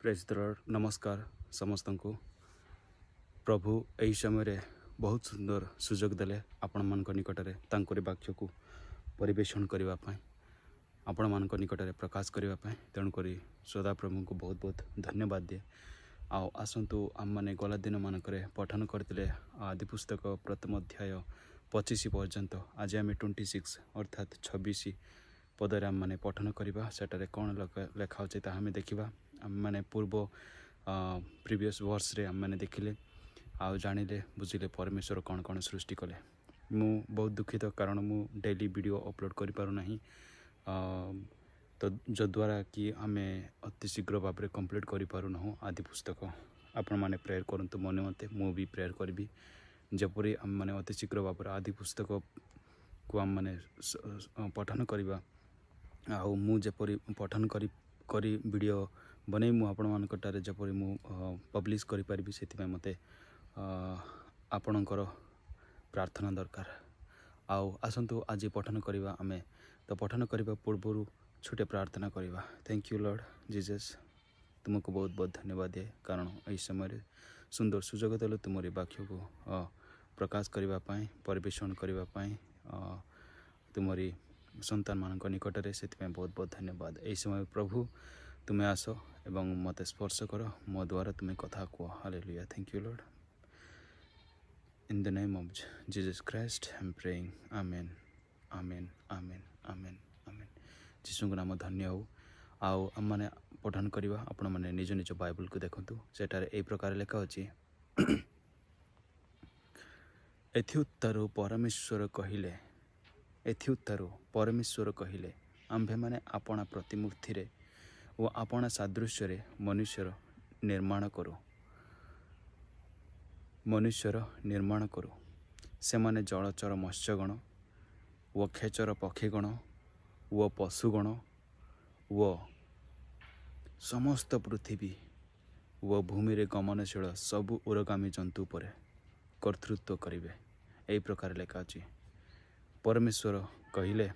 Praise the Lord. नमस्कार समस्त को। प्रभु यही समय बहुत सुंदर सुजोग देले आपण मान निकट में तांकरी वाक्य को परिवेषण करने आपण मान निकट में प्रकाश करने तेणुक सदा प्रभु को बहुत बहुत धन्यवाद दिए। आसतु आम मैंने गला दिन मानक पठन करते आदि पुस्तक प्रथम अध्याय 25 पर्यंत आज आम 26 अर्थात 26 पदर आम मैंने पठन करवा सेटारे कौन लेखा होचे ताहा हमें देखा। आम मैंने पूर्व प्रीवियस वर्ष रे आम मैंने देखिले आ जानिले बुझिले परमेश्वर कौन कौन सृष्टि कले। मु बहुत दुखित कारण मु डेली वीडियो अपलोड कर पारु नहीं, तो जद्वारा कि आमे अति शीघ्र भाव में कंप्लीट कर पारुना आदि पुस्तक। आपण मैंने प्रेयर करंतु मने मते मु भी प्रेयर करी जपरी आम मैंने अति शीघ्र भाव में आदि पुस्तक को आम मैंने पठन करवा आउ मु जपरी पठन करी वीडियो बने मु आपण मानकटारे जपरी मु पब्लिश करि परिबि सेति मते आपणकर प्रार्थना दरकार। आउ आसंतु आज पठन करवा आमे तो पठन करवा पूर्व छोटे प्रार्थना करवा। थैंक यू लॉर्ड जीसस, तुमको बहुत बहुत धन्यवाद है कारण यही समय सुंदर सुजोग देल तुमरी वाक्य को प्रकाश करने परिवेषण करने तुमरी संतान मान निकट में से बहुत बहुत धन्यवाद। यही समय प्रभु तुम्हें आस एवं मत स्पर्श कर मो द्वारा तुम्हें कथा कह। Hallelujah. Thank you lord. In the name of Jesus Christ I am praying. Amen amen amen amen amen. जीसु नाम धन्य हो। आउ आम मैंने पठन करवा आपण मैंने निज निज बाइबल को देखु सेठारे ए प्रकार लेखा अच्छी। एथिउत्तरु परमेश्वर कहले आंभे माने आपणा प्रतिमूर्ति रे व आपणा सादृश्य रे मनुष्यर निर्माण करो। से माने जलचर मत्स्यगण व खेचर पक्षीगण व पशुगण व समस्त पृथ्वी व भूमि रे गमनशील सबु उरगामी जंतु पर कर्तृत्व करिवे। यही प्रकार लेखा अछि। परमेश्वर कहले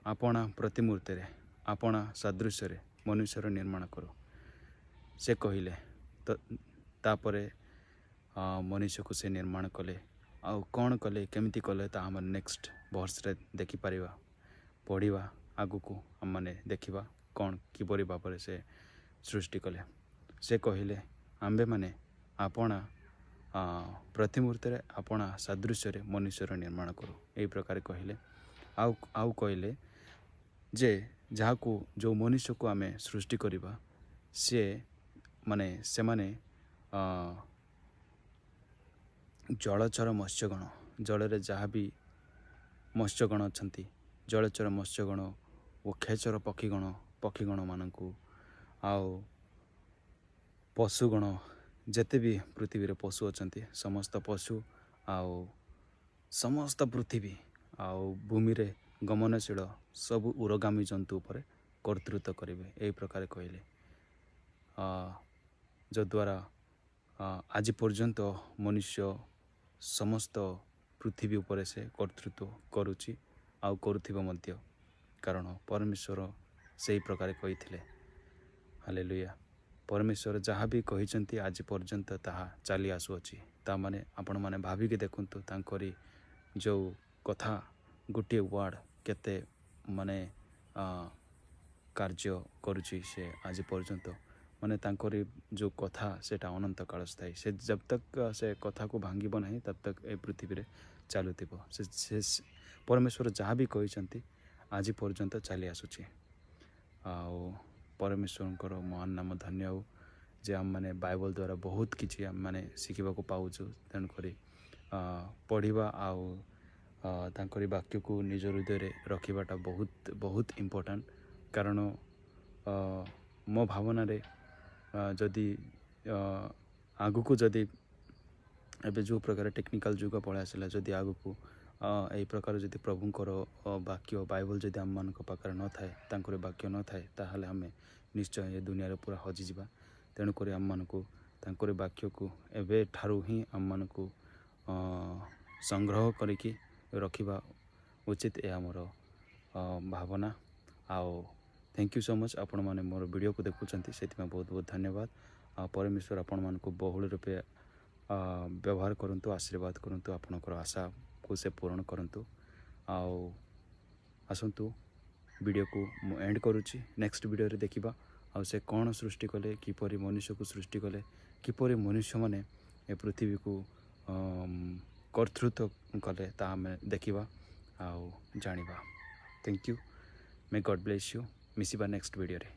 आपणा प्रतिमूर्ति रे आपणा सादृश्य रे मनुष्यर निर्माण करो। से कहले तो तापरे मनुष्य को से निर्माण कले आउ कौन कले केमिति कले ता हम नेक्स्ट वर्ष रे देखि परिवा पढ़िवा आगु को हम माने देखिबा कौन किपरि भाव से सृष्टि कले। से कहले आंबे माने आपणा प्रतिमूर्ति रे आपणा सादृश्य रे मनुष्यर निर्माण करो। यही प्रकार कहले आउ कहले जे जहाको जो मनुष्य को आमे सृष्टि करिबा से माने से माने जलचर मत्स्यगण जल रे जहाँ भी मत्स्यगण अछंती जलचर मत्स्यगण व खेचर पक्षीगण मानकु आउ पशुगण जेते भी पृथ्वी रे पशु अछंती समस्त पशु आउ समस्त पृथ्वी आउ भूमि रे गमनशील सबु उरगामी जंतु पर कर्तृत्व करेंगे। यही प्रकार कहले जद्वारा आज पर्यंत मनुष्य समस्त पृथ्वी उपर से कर्तृत्व करुच्ची आउ करुथिबा मध्य कारण परमेश्वर से ही प्रकार कही। हालेलुया। परमेश्वर जहाँ भी कही आज पर्यंत ताहा चली आसुअछि। ता माने आपण माने भाविकी देखंतु तांकरी जो कथा गोटे वर्ड केते माने कार्य करुच्ची से आज पर्यंत माने तांकरी जो कथा सेटा अनंत काल स्थायी। से जब तक से कथा को भांगिब नहीं तब तक ए पृथ्वी रे चालुथिबो। से परमेश्वर जहाँ भी कही आज पर्यंत चली आसुछि। आउ परमेश्वर महान नाम धन्य हो जे आम मैंने बाइबल द्वारा बहुत किसी आम मैंने शिखा पाऊँ। तेणुक पढ़ा आउ तांकरी वाक्य को निज हृदय रखिबाटा बहुत बहुत इम्पोर्टेंट कारण मो भावना रे जदि आगु को जदि एबे जो प्रकार टेक्निकल जुग पळा आसला जदि आगु को यही प्रकार जदि प्रभुंकर वाक्य बाइबल जदि आम मान पाखे न थाए तांकर वाक्य न थाए ताहले हमें निश्चय ये दुनिया रे पूरा हजि जिबा। तेणुक आम मान को तांकर वाक्य को एबे ठारू ही आम मान को संग्रह करिकी रखिबा उचित ए हमर भावना। आउ थैंक यू सो मच आपण मैंने मोर वीडियो को देखुंत से बहुत बहुत धन्यवाद। परमेश्वर आपण मान बहुल रूपे व्यवहार करंतु आशीर्वाद करंतु आपणकर आशा को से पूरण करंतु। आसतु वीडियो को मु एंड करुच्ची नेक्स्ट वीडियो रे देखिबा आ से कौन सृष्टि कले किपरि मनुष्य को सृष्टि कले किपरि मनुष्य माने ए पृथ्वी को कर्तृत्व कले ता आमे देखिबा आ जानिबा। Thank you. May God bless you. मिसिबा नेक्स्ट वीडियो रे।